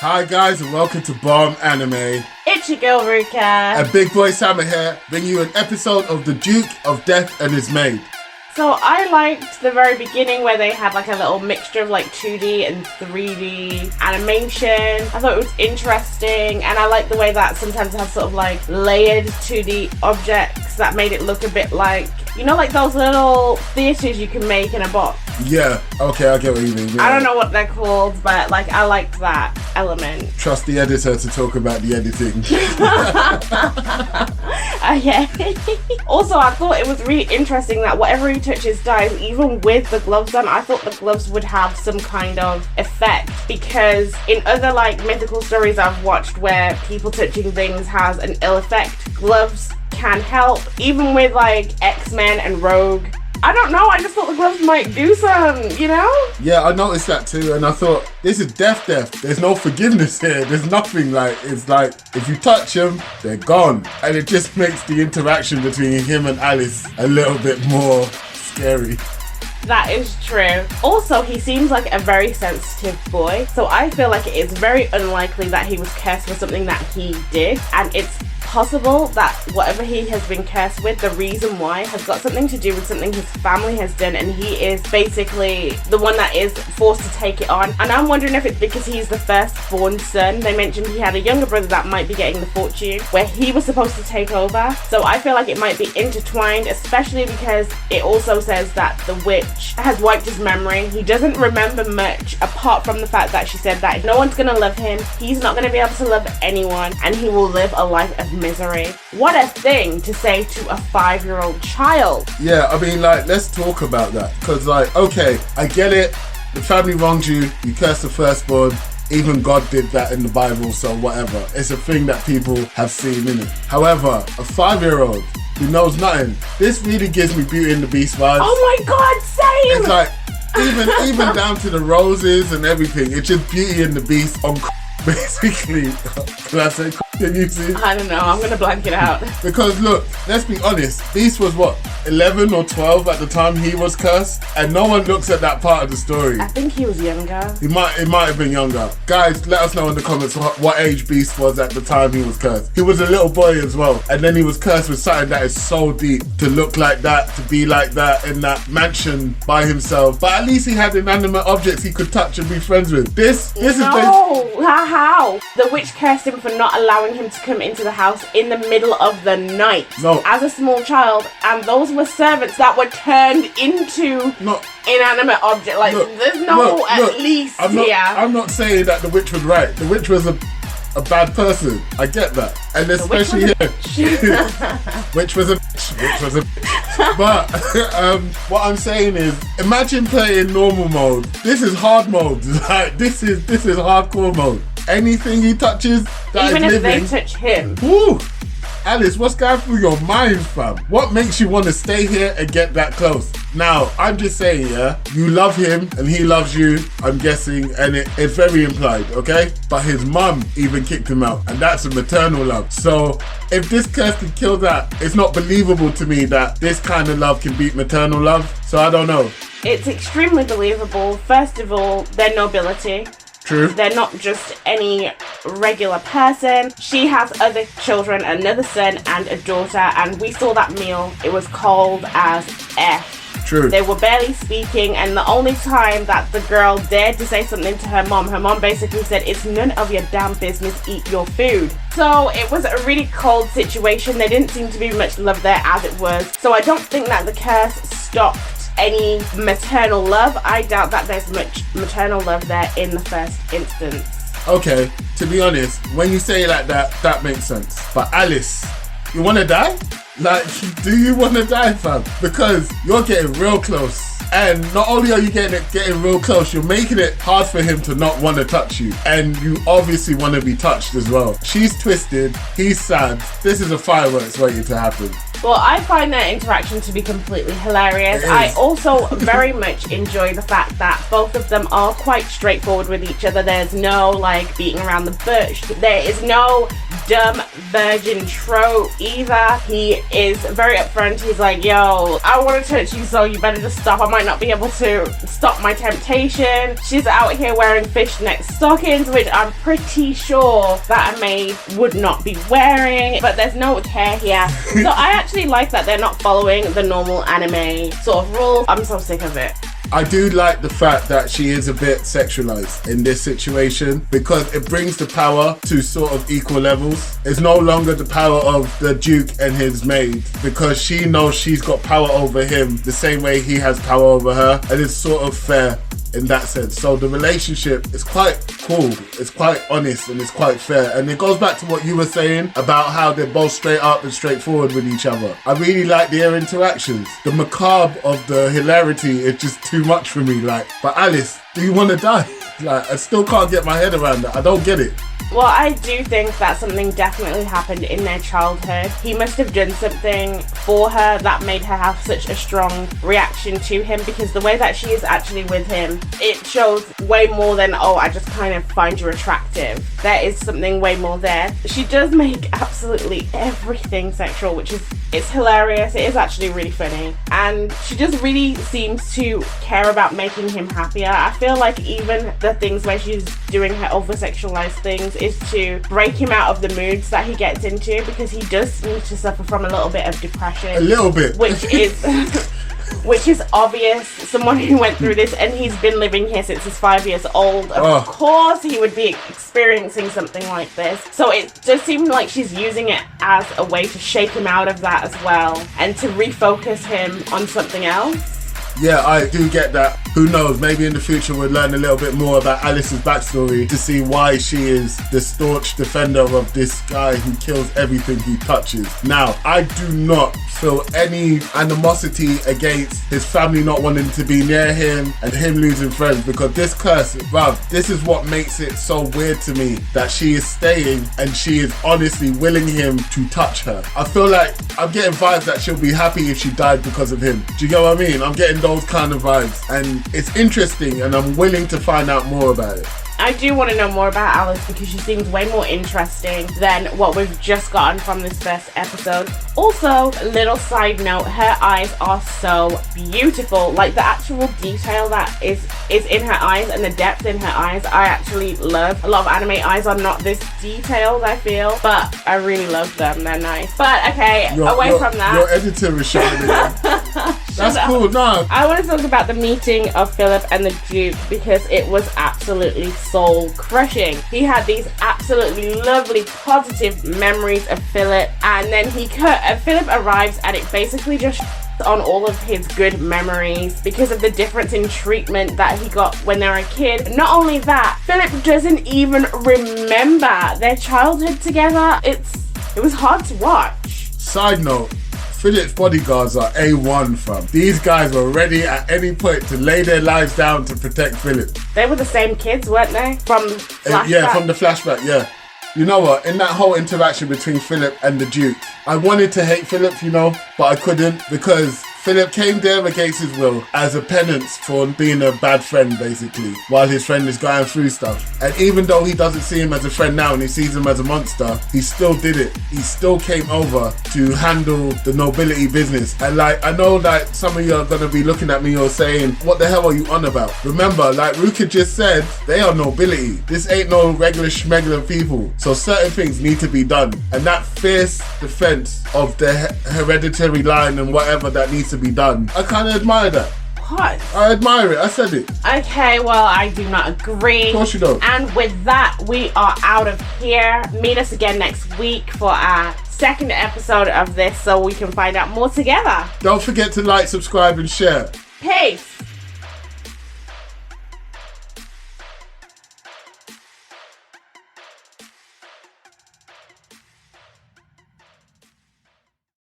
Hi guys and welcome to Bomb Anime. It's your girl Ruka. And Big Boy Sama here, bringing you an episode of The Duke of Death and His Maid. So I liked the very beginning where they had like a little mixture of like 2D and 3D animation. I thought it was interesting, and I like the way that sometimes it has sort of like layered 2D objects that made it look a bit like, you know, like those little theatres you can make in a box. Yeah, okay, I get what you mean. Yeah. I don't know what they're called, but like I liked that element. Trust the editor to talk about the editing. Okay. Also, I thought it was really interesting that whatever he touches dies, even with the gloves on. I thought the gloves would have some kind of effect, because in other like mythical stories I've watched where people touching things has an ill effect, gloves can help. Even with like X-Men and Rogue, I don't know, I just thought the gloves might do something, you know? Yeah, I noticed that too, and I thought, this is death. There's no forgiveness here. There's nothing. Like, it's like, if you touch them, they're gone. And it just makes the interaction between him and Alice a little bit more scary. That is true. Also, he seems like a very sensitive boy, so I feel like it is very unlikely that he was cursed for something that he did, and it's possible that whatever he has been cursed with, the reason why has got something to do with something his family has done, and he is basically the one that is forced to take it on. And I'm wondering if it's because he's the firstborn son. They mentioned he had a younger brother that might be getting the fortune, where he was supposed to take over. So I feel like it might be intertwined, especially because it also says that the witch has wiped his memory. He doesn't remember much apart from the fact that she said that no one's gonna love him, he's not gonna be able to love anyone, and he will live a life of misery. What a thing to say to a 5-year-old child. Yeah, I mean, like, let's talk about that. Because, like, okay, I get it. The family wronged you. You cursed the firstborn. Even God did that in the Bible, so whatever. It's a thing that people have seen, in it. However, a 5-year-old who knows nothing, this really gives me Beauty and the Beast vibes. Oh my God, same! It's like, even down to the roses and everything, it's just Beauty and the Beast on basically. Can I say? Can you see? I don't know, I'm gonna blank it out. Because look, let's be honest, Beast was what, 11 or 12 at the time he was cursed, and no one looks at that part of the story. I think he was younger. It might have been younger. Guys, let us know in the comments what age Beast was at the time he was cursed. He was a little boy as well, and then he was cursed with something that is so deep, to look like that, to be like that in that mansion by himself. But at least he had inanimate objects he could touch and be friends with. This is how? The witch cursed him for not allowing him to come into the house in the middle of the night. No. As a small child, and those were servants that were turned into inanimate objects. Like, there's no at least here. I'm not saying that the witch was right. The witch was a bad person. I get that. And especially here. Which was a bitch. But what I'm saying is, imagine playing normal mode. This is hard mode. Like, this is hardcore mode. Anything he touches that even is if living, they touch him. Woo! Alice, what's going through your mind, fam? What makes you want to stay here and get that close? Now, I'm just saying, yeah, you love him and he loves you, I'm guessing, and it's very implied, okay? But his mum even kicked him out, and that's a maternal love. So, if this curse can kill that, it's not believable to me that this kind of love can beat maternal love. So, I don't know. It's extremely believable. First of all, their nobility. True. They're not just any regular person. She has other children, another son and a daughter, and we saw that meal. It was cold as F. True. They were barely speaking, and the only time that the girl dared to say something to her mom basically said, "It's none of your damn business, eat your food." So it was a really cold situation. There didn't seem to be much love there as it was. So I don't think that the curse stopped any maternal love. I doubt that there's much maternal love there in the first instance. Okay, to be honest, when you say it like that, that makes sense. But Alice, you want to die? Like, do you want to die, fam? Because you're getting real close And not only are you getting real close, you're making it hard for him to not want to touch you. And you obviously want to be touched as well. She's twisted, he's sad. This is a fireworks waiting to happen. Well, I find their interaction to be completely hilarious. I also very much enjoy the fact that both of them are quite straightforward with each other. There's no like beating around the bush. There is no dumb virgin trope either. He is very upfront. He's like, yo, I want to touch you, so you better just stop. I might not be able to stop my temptation. She's out here wearing fishnet stockings, which I'm pretty sure that a maid would not be wearing, but there's no care here. So I actually like that they're not following the normal anime sort of rules. I'm so sick of it. I do like the fact that she is a bit sexualized in this situation because it brings the power to sort of equal levels. It's no longer the power of the Duke and his maid because she knows she's got power over him the same way he has power over her, and it's sort of fair in that sense. So the relationship is quite cool, it's quite honest, and it's quite fair. And it goes back to what you were saying about how they're both straight up and straightforward with each other. I really like their interactions. The macabre of the hilarity is just too much for me. Like, but Alice, do you want to die? Like, I still can't get my head around that. I don't get it. Well, I do think that something definitely happened in their childhood. He must have done something for her that made her have such a strong reaction to him, because the way that she is actually with him, it shows way more than, oh, I just kind of find you attractive. There is something way more there. She does make absolutely everything sexual, which is, it's hilarious. It is actually really funny. And she just really seems to care about making him happier. I feel like even the things where she's doing her over-sexualized things is to break him out of the moods that he gets into, because he does seem to suffer from a little bit of depression. A little bit. Which is obvious. Someone who went through this, and he's been living here since he's 5 years old. Of course he would be experiencing something like this. So it does seem like she's using it as a way to shake him out of that as well, and to refocus him on something else. Yeah, I do get that. Who knows, maybe in the future we'll learn a little bit more about Alice's backstory to see why she is the staunch defender of this guy who kills everything he touches. Now, I do not feel any animosity against his family not wanting to be near him and him losing friends, because this curse, bruv, this is what makes it so weird to me, that she is staying and she is honestly willing him to touch her. I feel like I'm getting vibes that she'll be happy if she died because of him. Do you get what I mean? I'm getting those kind of vibes, and it's interesting, and I'm willing to find out more about it. I do want to know more about Alice, because she seems way more interesting than what we've just gotten from this first episode. Also, little side note, her eyes are so beautiful. Like, the actual detail that is in her eyes and the depth in her eyes, I actually love. A lot of anime eyes are not this detailed, I feel, but I really love them. They're nice. But okay, away from that. Your editor is showing it. That's cool. No, I want to talk about the meeting of Philip and the Duke, because it was absolutely soul crushing. He had these absolutely lovely positive memories of Philip, and then Philip arrives, and it basically just on all of his good memories because of the difference in treatment that he got when they were a kid. Not only that, Philip doesn't even remember their childhood together. It was hard to watch. Side note, Philip's bodyguards are A1, fam. These guys were ready at any point to lay their lives down to protect Philip. They were the same kids, weren't they? From the flashback? Yeah, from the flashback, yeah. You know what? In that whole interaction between Philip and the Duke, I wanted to hate Philip, you know, but I couldn't, because Philip came there against his will as a penance for being a bad friend, basically, while his friend is going through stuff. And even though he doesn't see him as a friend now and he sees him as a monster, he still did it. He still came over to handle the nobility business. And like, I know that some of you are going to be looking at me or saying, what the hell are you on about? Remember, like Ruka just said, they are nobility. This ain't no regular schmegular people. So certain things need to be done. And that fierce defense of the hereditary line and whatever that needs to be done, I kind of admire that. What? I admire it. I said it. Okay, well, I do not agree. Of course you don't. And with that, we are out of here. Meet us again next week for our second episode of this, so we can find out more together. Don't forget to like, subscribe, and share. Peace.